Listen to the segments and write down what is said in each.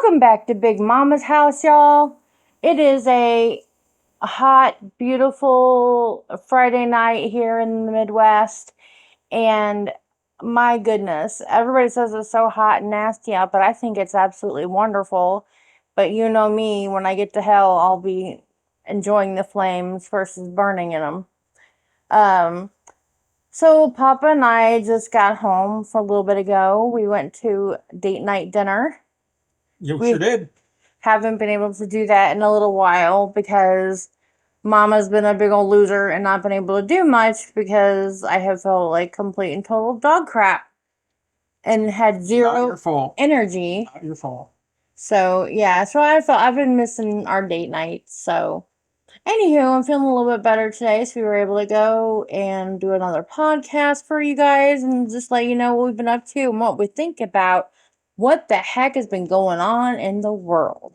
Welcome back to Big Mama's house, y'all. It is a hot, beautiful Friday night here in the Midwest, and my goodness, everybody says it's so hot and nasty out, but I think it's absolutely wonderful. But you know me, when I get to hell, I'll be enjoying the flames versus burning in them. Um, so Papa and I just got home for a little bit ago. We went to date night dinner. You We sure did. haven't been able to do that in a little while because Mama's been a big old loser and not been able to do much because I have felt like complete and total dog crap and had Not zero your fault. energy. Not your fault. So yeah, so I felt I've been missing our date nights. So anywho, I'm feeling a little bit better today, so we were able to go and do another podcast for you guys and just let you know what we've been up to and what we think about what the heck has been going on in the world.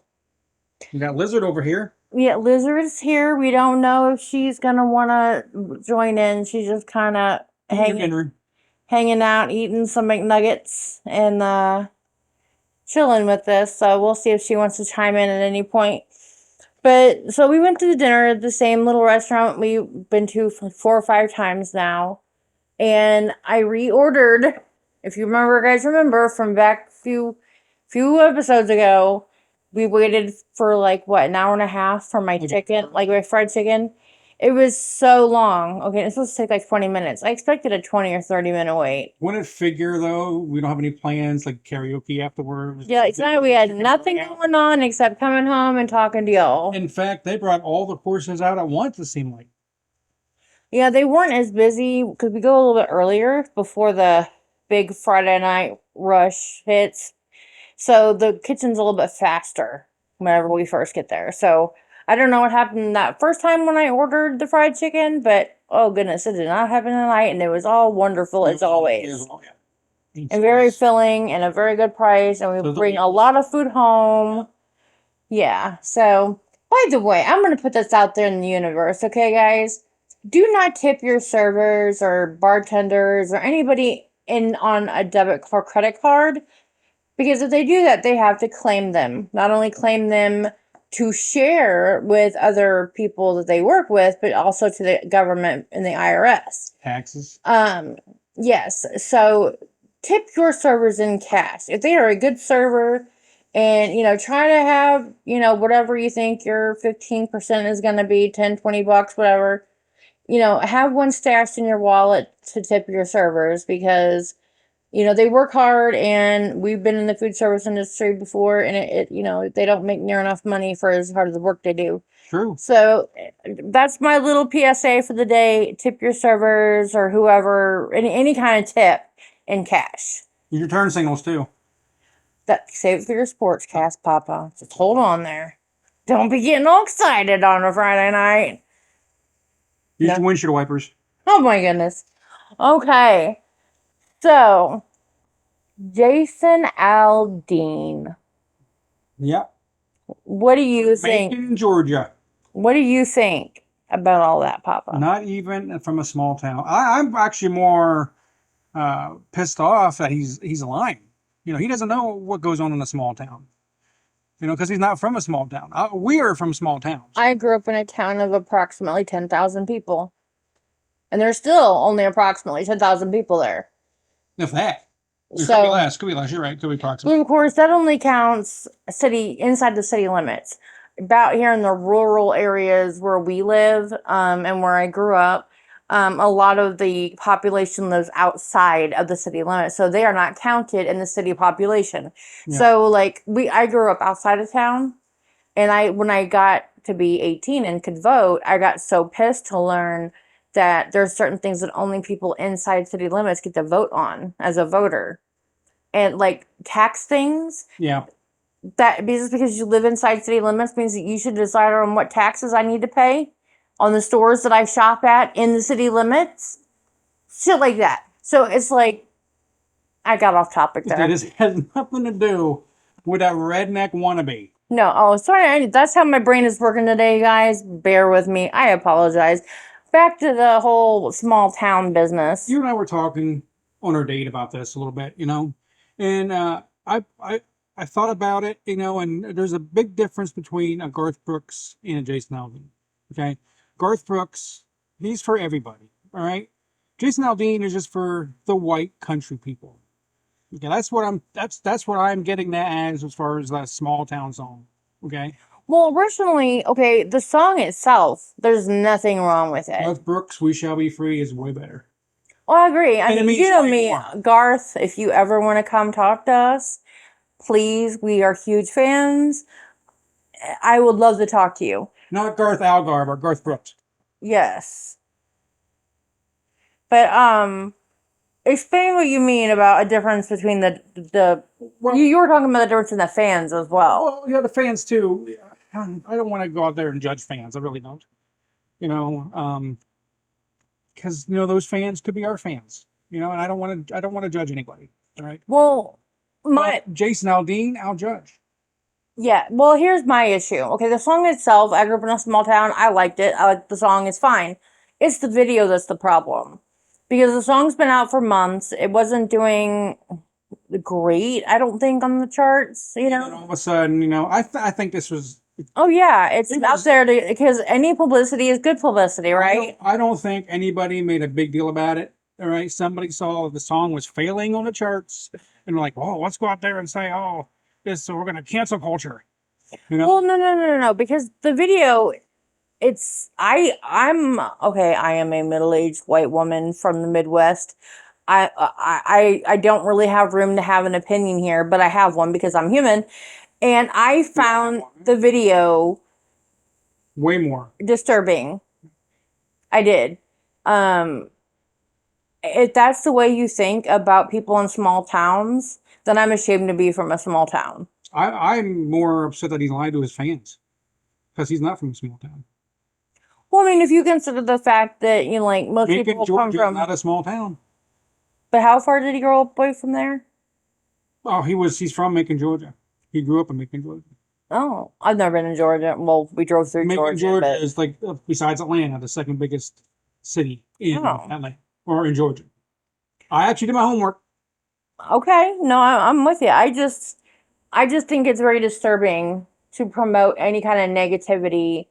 We got Lizard over here. Yeah, Lizard is here. We don't know if she's gonna want to join in. She's just kind of hanging out, eating some McNuggets, and chilling with us. So we'll see if she wants to chime in at any point. But so we went to the dinner at the same little restaurant we've been to 4 or 5 times now, and I reordered. If you remember from back few episodes ago, we waited for like what, an hour and a half for my chicken, like my fried chicken. It was so long. Okay, it's supposed to take like 20 minutes. I expected a 20 or 30 minute wait. Wouldn't it figure though? We don't have any plans like karaoke afterwards. Yeah, tonight we had nothing going on except coming home and talking to y'all. In fact, they brought all the courses out at once. It seemed like. Yeah, they weren't as busy because we go a little bit earlier before the big Friday night rush hits. So the kitchen's a little bit faster whenever we first get there. So I don't know what happened that first time when I ordered the fried chicken, but oh goodness, it did not happen tonight, and it was all wonderful as always. And very filling and a very good price, and we bring a lot of food home. Yeah, so by the way, I'm going to put this out there in the universe, okay, guys? Do not tip your servers or bartenders or anybody in on a debit or credit card, because if they do that, they have to claim them. Not only claim them to share with other people that they work with, but also to the government and the IRS. Taxes. Yes. So tip your servers in cash. If they are a good server and, try to have, whatever you think your 15% is going to be, 10, 20 bucks, whatever, have one stashed in your wallet to tip your servers because, they work hard, and we've been in the food service industry before, and they don't make near enough money for as hard of the work they do. True. So that's my little PSA for the day. Tip your servers or whoever, any kind of tip in cash. Your turn signals too. Save it for your sports cast, Papa. Just hold on there. Don't be getting all excited on a Friday night. Use your windshield wipers. Oh my goodness. Okay. So, Jason Aldean. Yep. What do you think? Macon, Georgia. What do you think about all that, Papa? Not even from a small town. I'm actually more pissed off that he's lying. He doesn't know what goes on in a small town. Because he's not from a small town. We are from small towns. I grew up in a town of approximately 10,000 people. And there's still only approximately 10,000 people there. If that. Could be less. You're right. Could be approximately. Well, of course, that only counts inside the city limits. About here in the rural areas where we live, and where I grew up, a lot of the population lives outside of the city limits, so they are not counted in the city population. Yeah. So, I grew up outside of town, and when I got to be 18 and could vote, I got so pissed to learn that there's certain things that only people inside city limits get to vote on as a voter. And tax things. Yeah. That just because you live inside city limits means that you should decide on what taxes I need to pay on the stores that I shop at in the city limits. Shit like that. So it's I got off topic there. It has nothing to do with that redneck wannabe. No, sorry. That's how my brain is working today, guys. Bear with me. I apologize. Back to the whole small town business. You and I were talking on our date about this a little bit, and I I thought about it, and there's a big difference between a Garth Brooks and a Jason Aldean. Okay, Garth Brooks, he's for everybody. All right, Jason Aldean is just for the white country people. Okay, that's what I'm getting that as far as that small town song. Okay, Well, originally, okay, the song itself, there's nothing wrong with it. Garth Brooks, "We Shall Be Free" is way better. Well, I agree. I And it mean, means you know way me, more. Garth, if you ever want to come talk to us, please, we are huge fans. I would love to talk to you. Not Garth Algar, but Garth Brooks. Yes. But explain what you mean about a difference between the Well, you were talking about the difference in the fans as well. well, yeah, the fans too. I don't want to go out there and judge fans. I really don't. Because those fans could be our fans. And I don't want to judge anybody. All right. Well, my But Jason Aldean, I'll judge. yeah, well, here's my issue. Okay, the song itself, I grew up in a small town. I liked it. I like the song. It's fine. It's the video that's the problem. Because the song's been out for months. It wasn't doing great, I don't think, on the charts, And all of a sudden, I think this was. Oh, yeah, it's It out was- there because any publicity is good publicity, right? I don't think anybody made a big deal about it. All right. Somebody saw the song was failing on the charts and like, oh, let's go out there and say, oh, so we're going to cancel culture. Well, no, because the video, I'm okay. I am a middle-aged white woman from the Midwest. I don't really have room to have an opinion here, but I have one because I'm human. And I found the video Way more. disturbing. I did. If that's the way you think about people in small towns, then I'm ashamed to be from a small town. I'm more upset that he lied to his fans because he's not from a small town. Well, I mean, if you consider the fact that, like, most Macon, people come Georgia, from, not a small town. but how far did he grow up away from there? Oh, he's from Macon, Georgia. He grew up in Macon, Georgia. Oh, I've never been in Georgia. Well, we drove through Macon, Georgia, but is like, besides Atlanta, the second biggest city in Oh. Atlanta or in Georgia. I actually did my homework. okay, no, I'm with you. I just think it's very disturbing to promote any kind of negativity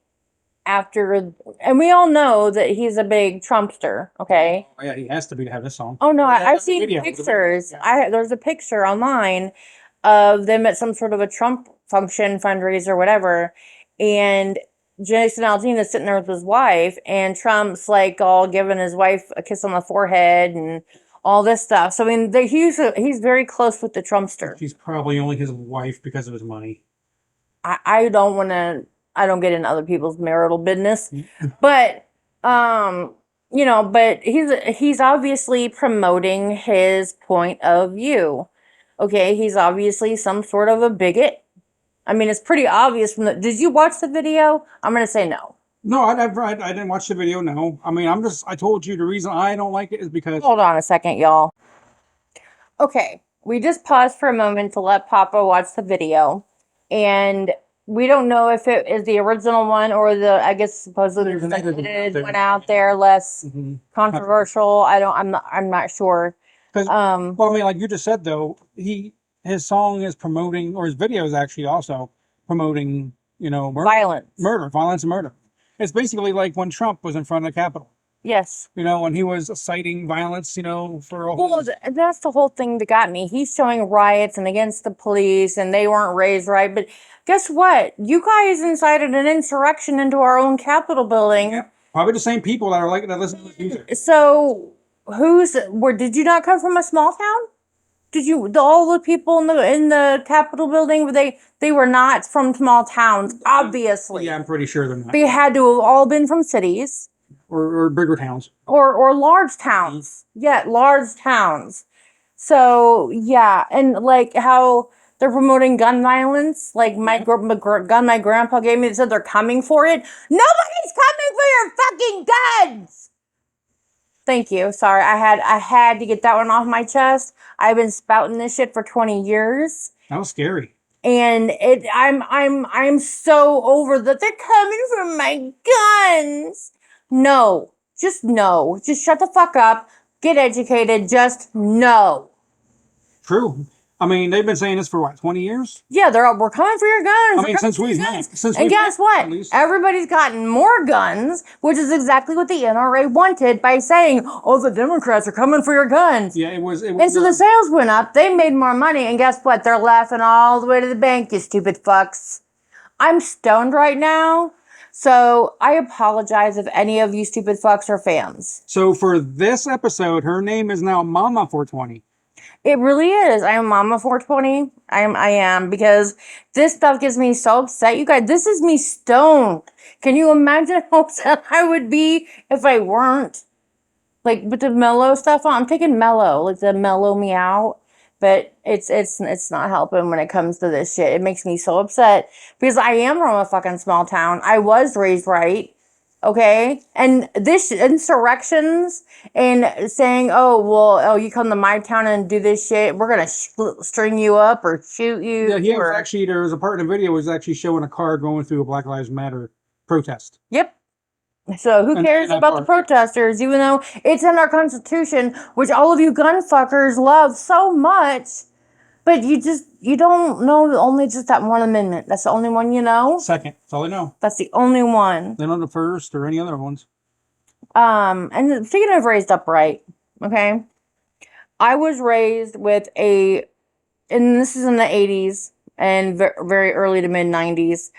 after, and we all know that he's a big Trumpster. Okay. Oh, yeah, he has to be to have this song. Oh no, Yeah, I've that's the seen video. pictures. Yeah. There's a picture online of them at some sort of a Trump function, fundraiser, whatever, and Jason Aldean is sitting there with his wife, and Trump's like all giving his wife a kiss on the forehead and all this stuff. So I mean, he's very close with the Trumpster. She's probably only his wife because of his money. I don't want to. I don't get into other people's marital business, but but he's obviously promoting his point of view. Okay, he's obviously some sort of a bigot. I mean, it's pretty obvious from the. Did you watch the video? I'm gonna say no. No, I didn't watch the video. No, I mean, I told you the reason I don't like it is because Hold on a second, y'all. Okay, we just paused for a moment to let Papa watch the video, and we don't know if it is the original one or I guess supposedly There's an the edited edited one one out there, less Mhm. controversial. I'm not sure. 'Cause, well, I mean, like you just said though, his song is promoting, or his video is actually also promoting, Violence. violence and murder. It's basically like when Trump was in front of the Capitol, Yes. when he was citing violence, for a Well, whole. that's the whole thing that got me. He's showing riots and against the police, and they weren't raised right. But guess what? You guys incited an insurrection into our own Capitol building. Yeah, probably the same people that listen to his music. So, did you not come from a small town? Did you? All the people in the Capitol building, they were not from small towns, obviously. Yeah, I'm pretty sure they're not. They had to have all been from cities Or bigger towns. or large towns. Yeah, large towns. So yeah, and like how they're promoting gun violence. Like my gun my grandpa gave me, they said they're coming for it. Nobody's coming for your fucking guns. Thank you. Sorry, I had to get that one off my chest. I've been spouting this shit for 20 years. That was scary. And I'm so over that they're coming for my guns. No. Just no. Just shut the fuck up. Get educated. Just no. True. I mean, they've been saying this for what, 20 years? Yeah, we're coming for your guns. I We're mean, coming since for your we've guns. met. Since And we've guess met, what? at least. Everybody's gotten more guns, which is exactly what the NRA wanted by saying, "Oh, the Democrats are coming for your guns." Yeah, it was. And so the sales went up. They made more money, and guess what? They're laughing all the way to the bank. You stupid fucks. I'm stoned right now, so I apologize if any of you stupid fucks are fans. So for this episode, her name is now Mama 420. It really is. I am Mama 420. I am because this stuff gets me so upset. You guys, this is me stoned. Can you imagine how upset I would be if I weren't? Like with the mellow stuff on. I'm taking mellow, like the mellow me out. But it's not helping when it comes to this shit. It makes me so upset because I am from a fucking small town. I was raised right. Okay, and this insurrections and saying, oh, you come to my town and do this shit, we're gonna string you up or shoot you. Yeah, he was or... actually, there was a part in the video was actually showing a car going through a Black Lives Matter protest. Yep. So who cares about the protesters, even though it's in our Constitution, which all of you gun fuckers love so much, but you don't know only just that one amendment. That's the only one you know. Second, that's all I know. That's the only one. They don't know the first or any other ones. And speaking of raised upright, okay, I was raised with and this is in the 80s and very early to mid 90s.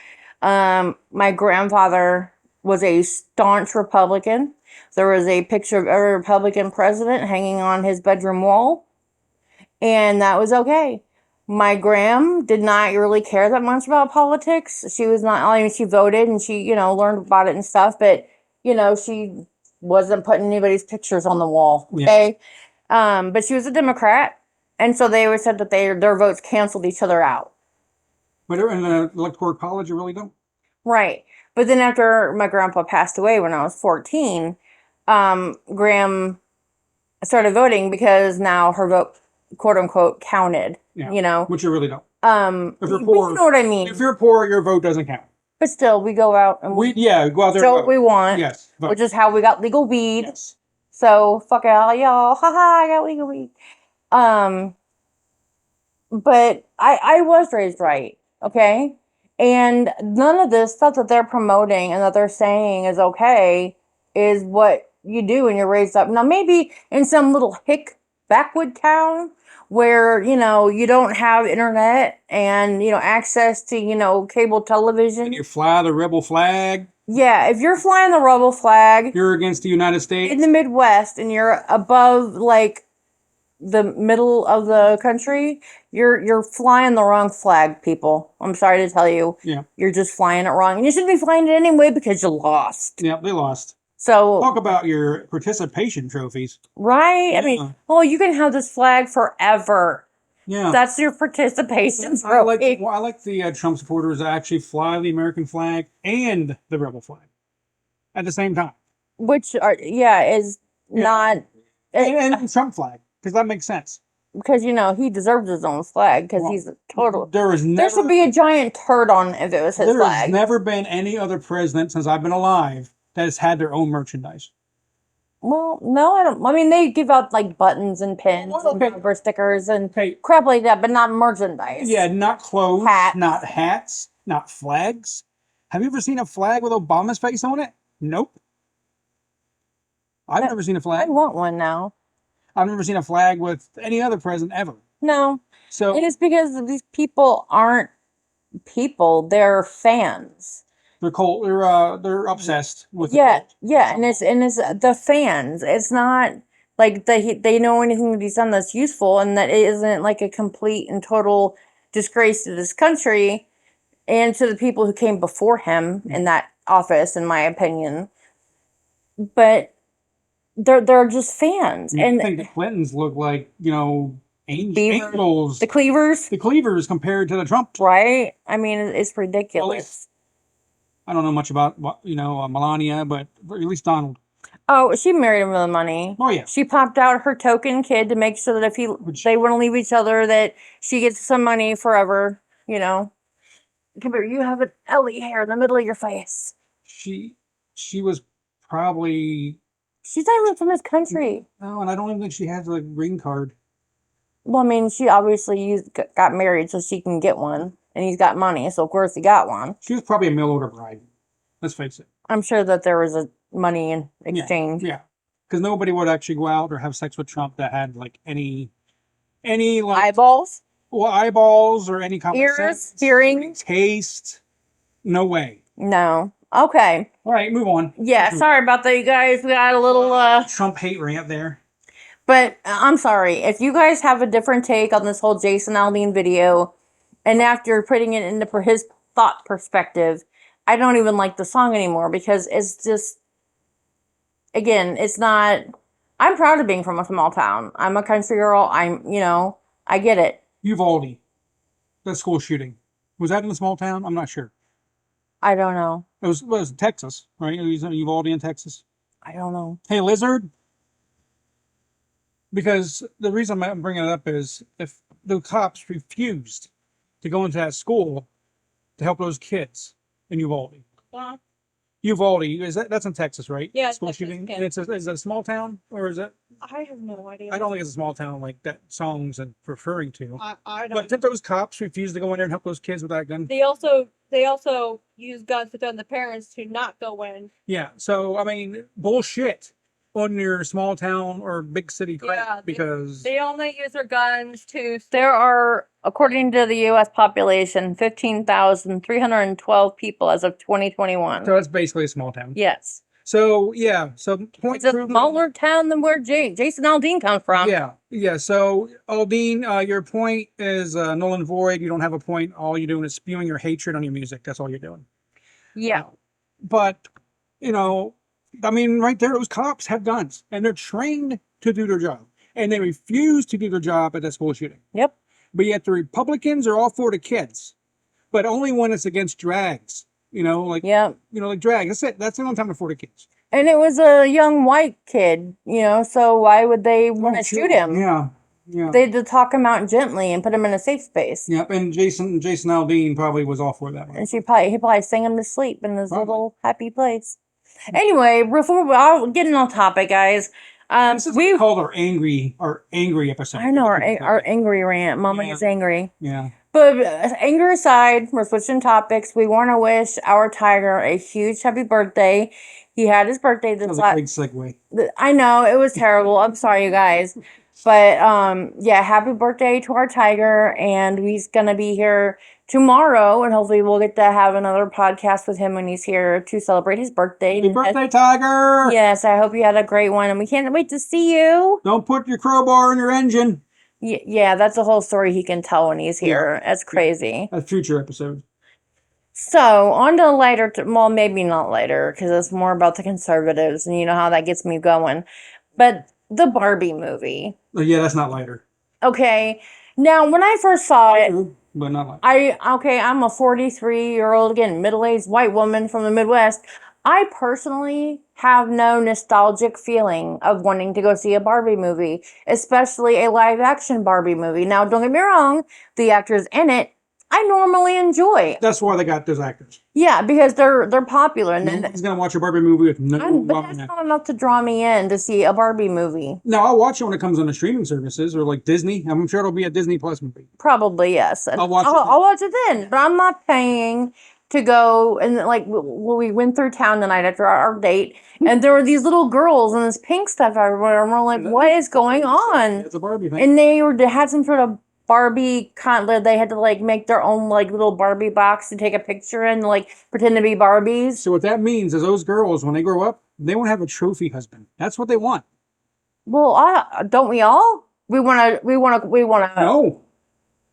My grandfather was a staunch Republican. There was a picture of a Republican president hanging on his bedroom wall, and that was okay. My gram did not really care that much about politics. She was not, I mean, she voted and she, learned about it and stuff, but, she wasn't putting anybody's pictures on the wall, okay? Yeah. But she was a Democrat, and so they always said that their votes canceled each other out. But in the electoral college, you really don't. Right. But then after my grandpa passed away when I was 14, Graham started voting because now her vote, quote unquote, counted. Yeah. Which you really don't. If you're poor, you know what I mean. If you're poor, your vote doesn't count. But still, we go out and we go out there. Show what we want. Yes. Vote. Which is how we got legal weed. Yes. So fuck all y'all. Haha, I got legal weed. But I was raised right. Okay. And none of this stuff that they're promoting and that they're saying is okay is what you do when you're raised up. Now, maybe in some little hick backwood town where, you don't have internet and, access to, cable television. And you fly the rebel flag. Yeah, if you're flying the rebel flag. You're against the United States. In the Midwest and you're above, like, the middle of the country, you're flying the wrong flag, people. I'm sorry to tell you. Yeah. You're just flying it wrong. And you shouldn't be flying it anyway because you lost. Yeah, they lost. So talk about your participation trophies. Right? Yeah. I mean, you can have this flag forever. Yeah. That's your participation trophy. I like the Trump supporters that actually fly the American flag and the rebel flag at the same time. Which is not and the Trump flag. Because that makes sense. Because, he deserves his own flag because he's a total... There should be a giant turd on if it was his flag. There has never been any other president since I've been alive that has had their own merchandise. Well, no, I don't... I mean, they give out, like, buttons and pins and bumper stickers and crap like that, but not merchandise. Yeah, not clothes, not hats, not flags. Have you ever seen a flag with Obama's face on it? Nope. I've never seen a flag. I want one now. I've never seen a flag with any other president ever. No. So it is because these people aren't people; they're fans. They're cold. They're obsessed with. Yeah, and it's the fans. It's not like they know anything that he's done that's useful, and that it isn't like a complete and total disgrace to this country and to the people who came before him in that office, in my opinion. But they're just fans. And I think the Clintons look like, angels. The Cleavers? The Cleavers compared to the Trump. Right? I mean, it's ridiculous. Well, I don't know much about, Melania, but at least Donald. Oh, she married him with the money. Oh, yeah. She popped out her token kid to make sure that if they wouldn't leave each other, that she gets some money forever, Come here, you have an Ellie hair in the middle of your face. She was probably... She's not even from this country. No, and I don't even think she has a green card. Well, I mean, she obviously got married so she can get one, and he's got money, so of course he got one. She was probably a mail order bride. Let's face it. I'm sure that there was a money in Yeah, exchange. yeah. Because nobody would actually go out or have sex with Trump that had like any like Eyeballs, well, eyeballs or any common ears, sense, hearing. taste. No way. No. Okay. All right, move on. Yeah, sorry about that, you guys. We got a little Trump hate rant there. but I'm sorry. If you guys have a different take on this whole Jason Aldean video, and after putting it into his thought perspective, I don't even like the song anymore because it's just, again, it's not. I'm proud of being from a small town. I'm a country girl. I get it. Uvalde, that school shooting. Was that in a small town? I'm not sure. I don't know. It was Texas, right? It was in Uvalde in Texas. I don't know. Hey, Lizard. Because the reason I'm bringing it up is if the cops refused to go into that school to help those kids in Uvalde. Uvalde, that's in Texas, right? Yeah, School Texas, shooting. yeah. And is it a small town or is it? I have no idea. I don't think it's a small town like that song's referring to. I don't. But did those cops refuse to go in there and help those kids with that gun? They also use guns to threaten the parents to not go in. Yeah. So I mean, bullshit on your small town or big city crap Yeah, because They only use their guns to. There are, according to the U.S. population, 15,312 people as of 2021. so it's basically a small town. Yes. So yeah. So point It's a proven. smaller town than where Jason Aldean comes from. Yeah, yeah. So, Aldine, your point is null and void. You don't have a point. All you're doing is spewing your hatred on your music. That's all you're doing. Yeah. But, you know, I mean, right there, those cops have guns and they're trained to do their job. And they refuse to do their job at that school shooting. Yep. But yet the Republicans are all for the kids, but only when it's against drags. Like Yep. like drag. That's it. That's the only time they're for the kids. And it was a young white kid, so why would they want to Oh, shoot him? Yeah, yeah. They had to talk him out gently and put him in a safe space. Yep. And Jason Aldean probably was all for that one. And he probably sang him to sleep in this Probably. little happy place. Anyway, before I'll getting on topic, guys. This is called our angry episode. I know our angry rant. Mama Yeah. is angry. Yeah. But anger aside, we're switching topics. We want to wish our tiger a huge happy birthday. He had his birthday That this was a last. great segue. I know it was terrible. I'm sorry, you guys. But yeah, happy birthday to our tiger, and he's gonna be here tomorrow, and hopefully we'll get to have another podcast with him when he's here to celebrate his birthday. Happy birthday, Tiger! Yes, I hope you had a great one, and we can't wait to see you. Don't put your crowbar in your engine. Yeah, that's a whole story he can tell when he's here. That's crazy. A future episode. So, on to lighter, well, maybe not lighter, because it's more about the conservatives, and you know how that gets me going. But the Barbie movie. Yeah, that's not lighter. Okay. Now, when I first saw it, But not lighter. I'm a 43-year-old, again, middle-aged white woman from the Midwest. I personally have no nostalgic feeling of wanting to go see a Barbie movie, especially a live-action Barbie movie. Now, don't get me wrong, the actors in it, I normally enjoy. That's why they got those actors. Yeah, because they're popular, and then Nobody's gonna watch a Barbie movie with no. but that's not enough to draw me in to see a Barbie movie. No, I'll watch it when it comes on the streaming services or like Disney. I'm sure it'll be a Disney Plus movie. Probably yes. I'll watch it. I'll watch it then, but I'm not paying to go. And like we went through town the night after our date, and there were these little girls and this pink stuff everywhere, and we're like, "What is going on?" It's a Barbie thing. And they had some sort of Barbie they had to like make their own like little Barbie box to take a picture and like pretend to be Barbies. So what that means is those girls, when they grow up, they want to have a trophy husband. That's what they want. Well, don't we all? We want to. No,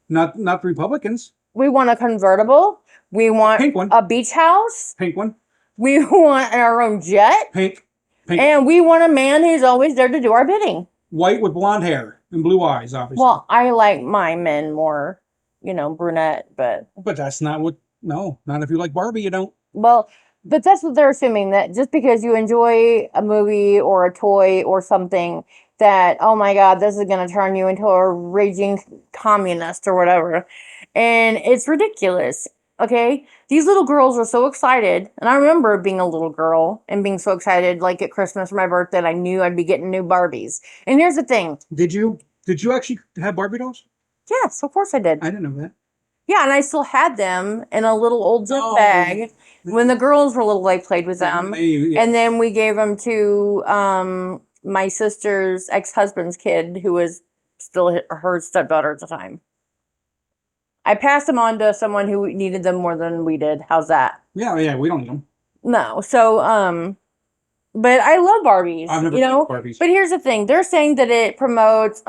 not the Republicans. We want a convertible. We want Pink one. a beach house. Pink one. We want our own jet. Pink. And we want a man who's always there to do our bidding. White with blonde hair and blue eyes, obviously. Well, I like my men more, brunette, but That's not what. No, not if you like Barbie. You don't. but that's what they're assuming, that just because you enjoy a movie or a toy or something, that, oh my God, this is going to turn you into a raging communist or whatever. And it's ridiculous. Okay, these little girls are so excited, and I remember being a little girl and being so excited, like at Christmas for my birthday, I knew I'd be getting new Barbies. And here's the thing: Did you Did you actually have Barbie dolls? Yes, of course I did. I didn't know that. Yeah, and I still had them in a little old zip Oh. bag. When the girls were little, I played with them. Yeah. And then we gave them to my sister's ex-husband's kid, who was still her stepdaughter at the time. I passed them on to someone who needed them more than we did. How's that? Yeah, we don't need them. No. So, but I love Barbies, I've never you know? played Barbies. But here's the thing. They're saying that it promotes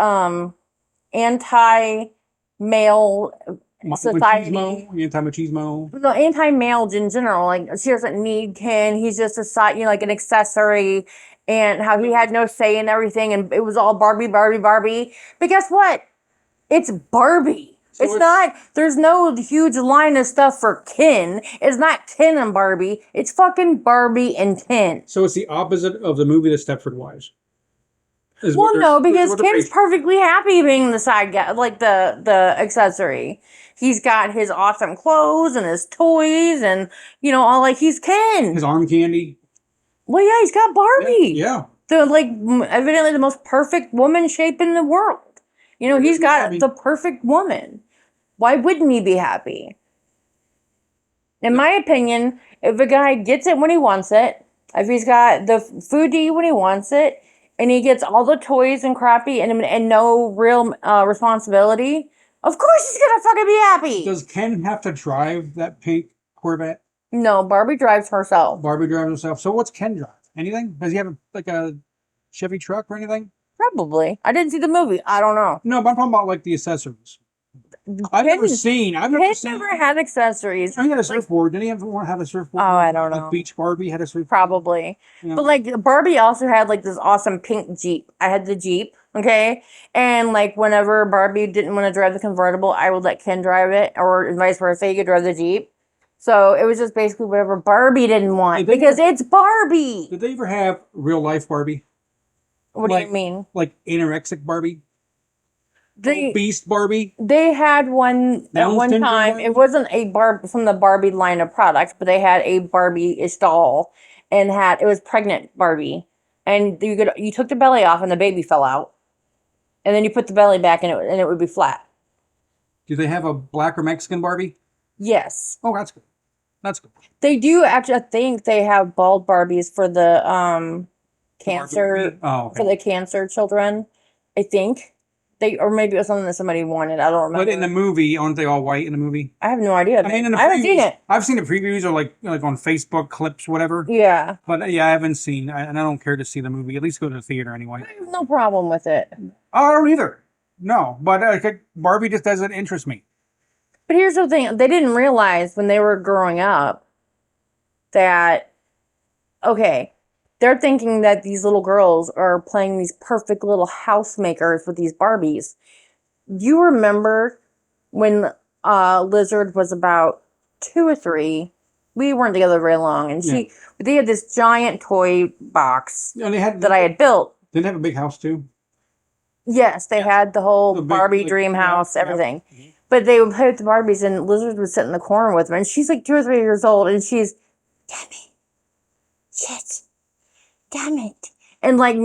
anti-male society. Anti-machismo. No, anti-male in general. Like, she doesn't need Ken. He's just a side, you know, like an accessory. And how he had no say in everything. And it was all Barbie, Barbie, Barbie. But guess what? It's Barbie. So it's not, there's no huge line of stuff for Ken. It's not Ken and Barbie. It's fucking Barbie and Ken. So it's the opposite of the movie The Stepford Wives. Well, no, because Ken's perfectly happy being the side guy, like the accessory. He's got his awesome clothes and his toys and, you know, all like, he's Ken. His arm candy. Well, yeah, he's got Barbie. Yeah. The, like, evidently the most perfect woman shape in the world. You know, he's got the perfect woman. Why wouldn't he be happy? In my opinion, if a guy gets it when he wants it, if he's got the food to eat when he wants it, and he gets all the toys and crappy and no real responsibility, of course he's gonna fucking be happy. Does Ken have to drive that pink Corvette? No, Barbie drives herself. Barbie drives herself. So what's Ken drive? Anything? Does he have a Chevy truck or anything? Probably. I didn't see the movie. I don't know. No, but I'm talking about like the accessories. I've never seen. Ken never had accessories. He had a surfboard. Didn't he have a surfboard? Oh, I don't know. Like Beach Barbie had a surfboard. Probably. Yeah. But like Barbie also had like this awesome pink Jeep. I had the Jeep, okay? And like whenever Barbie didn't want to drive the convertible, I would let Ken drive it, or vice versa. He could drive the Jeep. So it was just basically whatever Barbie didn't want, because it's Barbie. Did they ever have real life Barbie? What do you mean? Like anorexic Barbie? They Beast Barbie? They had one at Down one syndrome time. Barbie? It wasn't a Barbie from the Barbie line of products, but they had a Barbie-ish doll, and it was pregnant Barbie, and you took the belly off and the baby fell out, and then you put the belly back and it would be flat. Do they have a black or Mexican Barbie? Yes, Oh, that's good. That's good. they do actually. I think they have bald Barbies for the cancer Oh, okay. for the cancer children. I think or maybe it was something that somebody wanted. I don't remember. But in the movie, aren't they all white in the movie? I have no idea. I mean, in the I haven't seen previews- it. I've seen the previews or like on Facebook clips, whatever. Yeah, But yeah, I haven't seen, and I don't care to see the movie. At least go to the theater anyway. I have no problem with it. I don't either. No, but Barbie just doesn't interest me. But here's the thing. They didn't realize when they were growing up that, okay, they're thinking that these little girls are playing these perfect little housemakers with these Barbies. You remember when Lizard was about 2 or 3? We weren't together very long, and they had this giant toy box And they had that I had built. Didn't they have a big house too? Yes, they had the whole The big, Barbie like, dream yeah, house, yeah. everything. But they would play with the Barbies, and Lizard would sit in the corner with them. And she's like 2 or 3 years old, and she's, damn it, shit, damn it, and like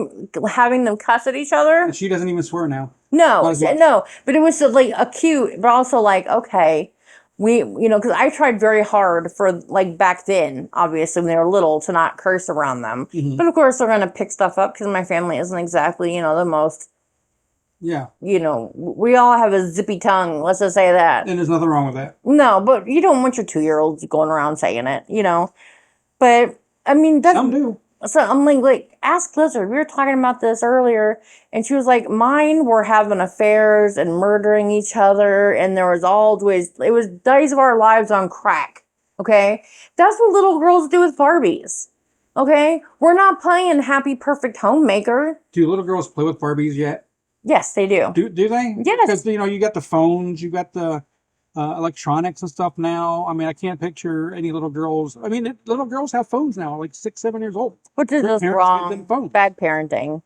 having them cuss at each other. And she doesn't even swear now. No, Not as much. no, but it was like a cute, but also like, okay, because I tried very hard for like back then, obviously when they were little, to not curse around them. Mhm. But of course they're gonna pick stuff up because my family isn't exactly, the most. Yeah, We all have a zippy tongue. Let's just say that. and there's nothing wrong with that. No, but you don't want your 2-year-olds going around saying it, But I mean, that's Some do. so. I'm like, ask Lizard. We were talking about this earlier, and she was like, mine were having affairs and murdering each other, and there was always it was days of our lives on crack. Okay, that's what little girls do with Barbies. Okay, we're not playing happy, perfect homemaker. Do little girls play with Barbies yet? Yes, they do. Do they? Yes. Because you got the phones, you got the electronics and stuff now. I mean, I can't picture any little girls. I mean, little girls have phones now, like 6, 7 years old. Which is Their just parents give them wrong. phones. Bad parenting.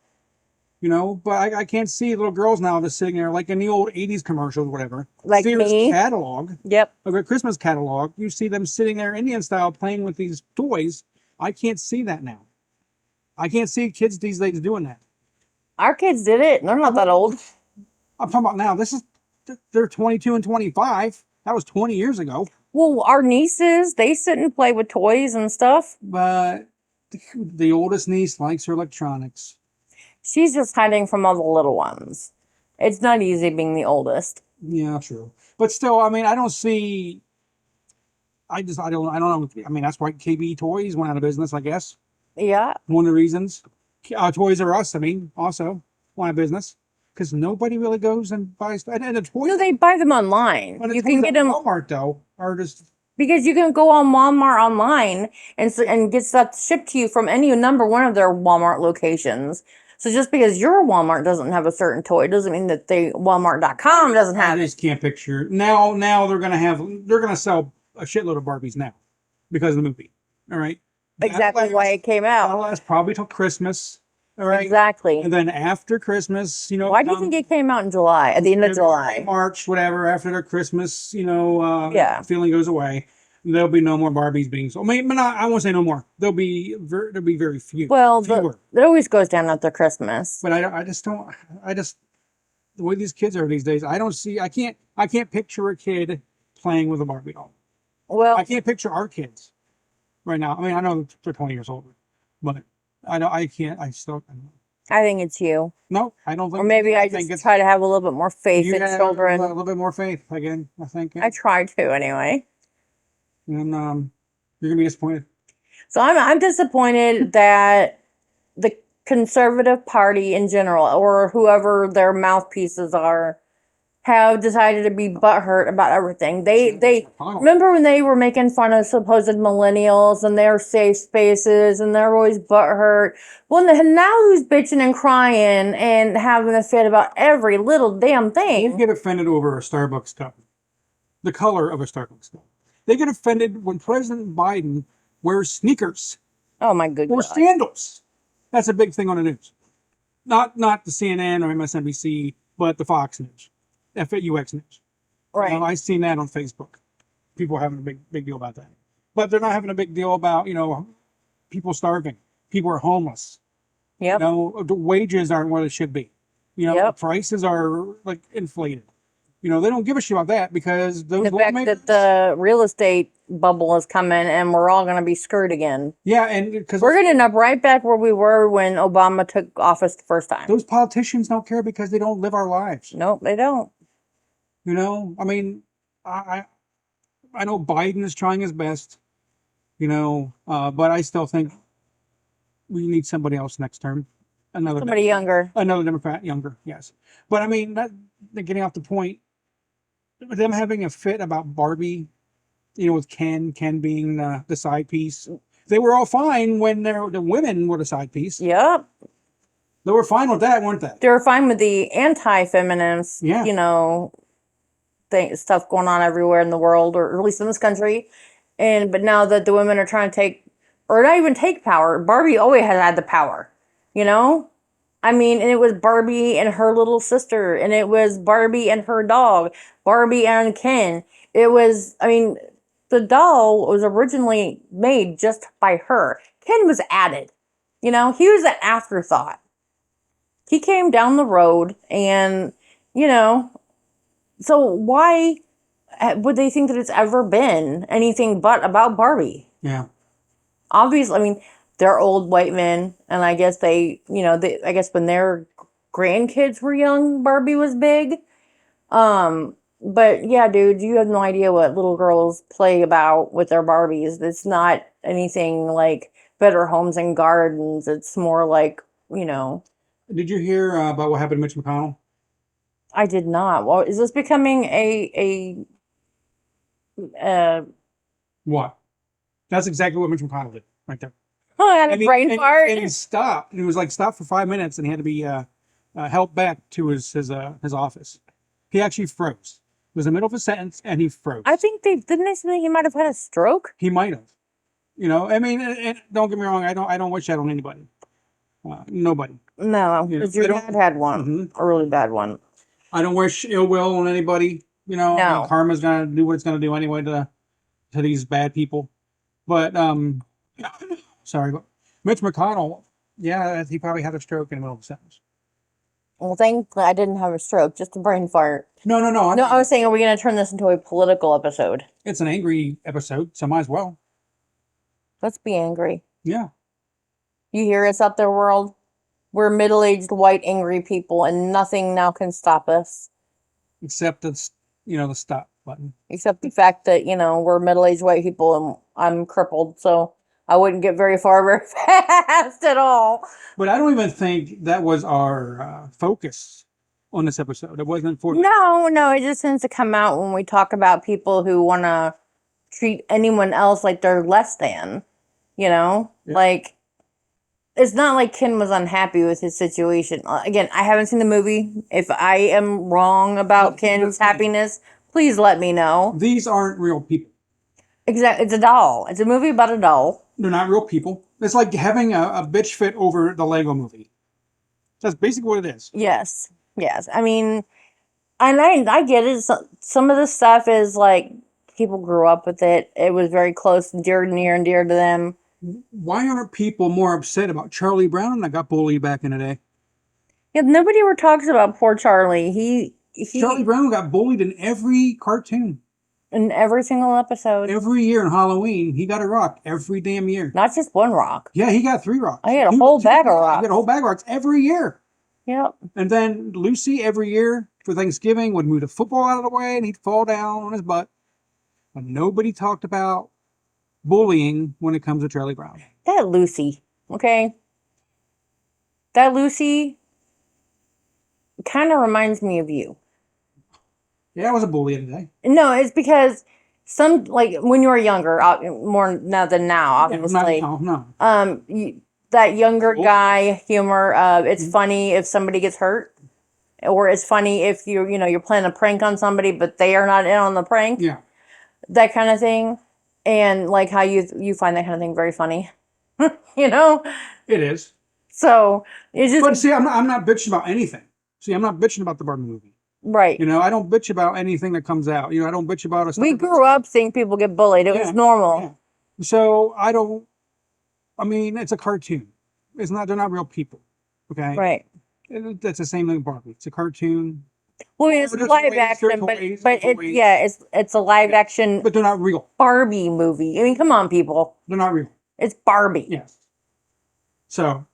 But I can't see little girls now just sitting there like in the old 80s commercials, whatever. Like Sears me? catalog, Yep. like a Christmas catalog. You see them sitting there Indian style playing with these toys. I can't see that now. I can't see kids these days doing that. Our kids did it. They're not that old. I'm talking about now. They're 22 and 25. That was 20 years ago. Well, our nieces, they sit and play with toys and stuff. But the oldest niece likes her electronics. She's just hiding from all the little ones. It's not easy being the oldest. Yeah, true. But still, I mean, I don't see. I don't know. I mean, that's why KB Toys went out of business, I guess. Yeah. One of the reasons. Toys R Us, I mean, also went out of business because nobody really goes and buys. And the toys. No, they buy them online. But the You toys can at get them Walmart though are just. because you can go on Walmart online and get stuff shipped to you from any number one of their Walmart locations. So just because your Walmart doesn't have a certain toy doesn't mean that they Walmart.com doesn't I have it. just can't picture now. Now they're gonna sell a shitload of Barbies now because of the movie. All right. Exactly why it came That'll out. last probably till Christmas. All right. Exactly. And then after Christmas, Why do you think it came out in July? At the end of July. March, whatever, after the Christmas, Yeah. feeling goes away, there'll be no more Barbies being sold. I mean, but I won't say no more. There'll be very few. Well, fewer. it always goes down after Christmas. But I just don't. I just the way these kids are these days. I don't see. I can't picture a kid playing with a Barbie doll. Well, I can't picture our kids right now. I mean, I know they're 20 years older, but I know I can't. I still. I think it's you. No, I don't think. Or maybe I think just try to have a little bit more faith you in have children. a little bit more faith again. I think. I try to anyway. And you're gonna be disappointed. So I'm disappointed that the Conservative Party in general, or whoever their mouthpieces are, have decided to be butthurt about everything. They remember when they were making fun of supposed millennials and their safe spaces, and they're always butthurt. Well, now who's bitching and crying and having a fit about every little damn They thing? get offended over a Starbucks cup, the color of a Starbucks cup. They get offended when President Biden wears sneakers Oh my good or God. sandals. That's a big thing on the news. Not the CNN or MSNBC, but the Fox News, FUX News. Right. I've seen that on Facebook. People are having a big deal about that, but they're not having a big deal about people starving, people are homeless. Yep. The wages aren't what it should be. The Yep. prices are like inflated. They don't give a shit about that because those The fact lawmakers. that the real estate bubble is coming and we're all going to be screwed again. Yeah, and because We're going to end up right back where we were when Obama took office the first time. those politicians don't care because they don't live our lives. Nope, they don't. I mean, I know Biden is trying his best. But I still think we need somebody else next term. Somebody younger. Another Democrat, younger, yes. But I mean, they're getting off the point. Them having a fit about Barbie, with Ken being the side piece. They were all fine when the women were the side piece. Yep. They were fine with that, weren't they? They were fine with the anti-feminist, Yeah. stuff going on everywhere in the world, or at least in this country. But now that the women are trying to take, or not even take power, Barbie always has had the power, I mean, and it was Barbie and her little sister, and it was Barbie and her dog, Barbie and Ken. The doll was originally made just by her. Ken was added. He was an afterthought. He came down the road and, so why would they think that it's ever been anything but about Barbie? Yeah. Obviously, they're old white men, and I guess I guess when their grandkids were young, Barbie was big. But yeah, dude, you have no idea what little girls play about with their Barbies. It's not anything like Better Homes and Gardens. It's more like, Did you hear about what happened to Mitch McConnell? I did not. Well, is this becoming What? That's exactly what Mitch McConnell did right there. I had a brain fart? And he stopped. He was like stopped for 5 minutes, and he had to be helped back to his office. He actually froze. It was in the middle of a sentence, and he froze. I think didn't they say he might have had a stroke? He might have. And don't get me wrong. I don't wish that on anybody. Nobody. No, Yeah, because your I don't- dad had one, Mhm. a really bad one. I don't wish ill will on anybody. No. Karma's gonna do what it's gonna do anyway to these bad people. But sorry, but Mitch McConnell, yeah, he probably had a stroke in the middle of the sentence. Well, thankfully I didn't have a stroke, just a brain fart. No. No, I was saying, are we going to turn this into a political episode? It's an angry episode, so might as well. Let's be angry. Yeah. You hear us out there, world? We're middle-aged, white, angry people, and nothing now can stop us. Except it's, the stop button. Except the fact that, we're middle-aged white people and I'm crippled, so I wouldn't get very far very fast at all. But I don't even think that was our focus on this episode. It wasn't for. No, it just tends to come out when we talk about people who want to treat anyone else like they're less than, Yeah. Like, it's not like Ken was unhappy with his situation. Again, I haven't seen the movie. If I am wrong about Ken's happiness, please let me know. These aren't real people. Exactly. It's a doll. It's a movie about a doll. They're not real people. It's like having a bitch fit over the Lego movie. That's basically what it is. Yes. I mean, and I get it. Some of the stuff is like people grew up with it. It was very close and near and dear to them. Why aren't people more upset about Charlie Brown that got bullied back in the day? Yeah, nobody ever talks about poor Charlie. He Charlie Brown got bullied in every cartoon. In every single episode. Every year on Halloween, he got a rock every damn year. Not just one rock. Yeah, he got 3 rocks. I had a whole bag of rocks. He got a whole bag of rocks every year. Yep. And then Lucy every year for Thanksgiving would move the football out of the way and he'd fall down on his butt. But nobody talked about bullying when it comes to Charlie Brown. That Lucy, okay? That Lucy kind of reminds me of you. Yeah, I was a bully in the day. No, it's because when you were younger, more now than now, Yeah, obviously. no. That younger Oh. guy humor. It's funny if somebody gets hurt, or it's funny if you're playing a prank on somebody, but they are not in on the prank. Yeah. That kind of thing, and like how you find that kind of thing very funny. It is. So it's just But see, I'm not bitching about anything. See, I'm not bitching about the Barbie movie. right. I don't bitch about anything that comes out. I don't bitch about We grew up seeing people get bullied. It was normal. Yeah. So it's a cartoon. They're not real people. Okay. Right. That's the same thing with Barbie. It's a cartoon. Well, I mean, it's They're live toys, action, they're but toys, but they're it toys. yeah, it's a live action But they're not real. Barbie movie. I mean, come on, people. They're not real. It's Barbie. Yes. So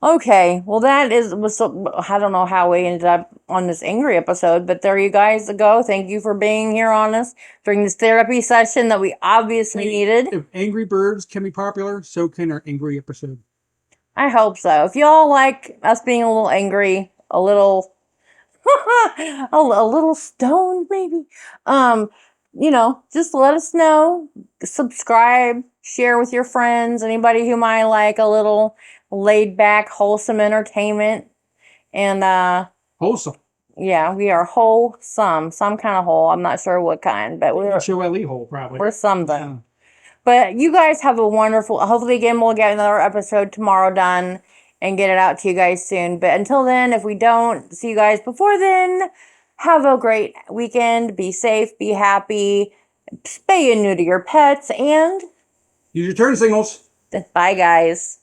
Okay, well I don't know how we ended up on this angry episode, but there you guys go. Thank you for being here on us during this therapy session that we obviously needed. if Angry Birds can be popular, so can our angry episode. I hope so. If y'all like us being a little angry, a little a little stoned maybe, just let us know. Subscribe, share with your friends, anybody who might like a little laid back, wholesome entertainment. And Wholesome. yeah, we are wholesome, some kind of whole. I'm not sure what kind, but we're HOLE hole, probably. we're something. Yeah. But you guys have a wonderful. Hopefully, again, we'll get another episode tomorrow done and get it out to you guys soon. But until then, if we don't see you guys before then, have a great weekend. Be safe. Be happy. Spay and neuter your pets. And Use your turn signals. bye, guys.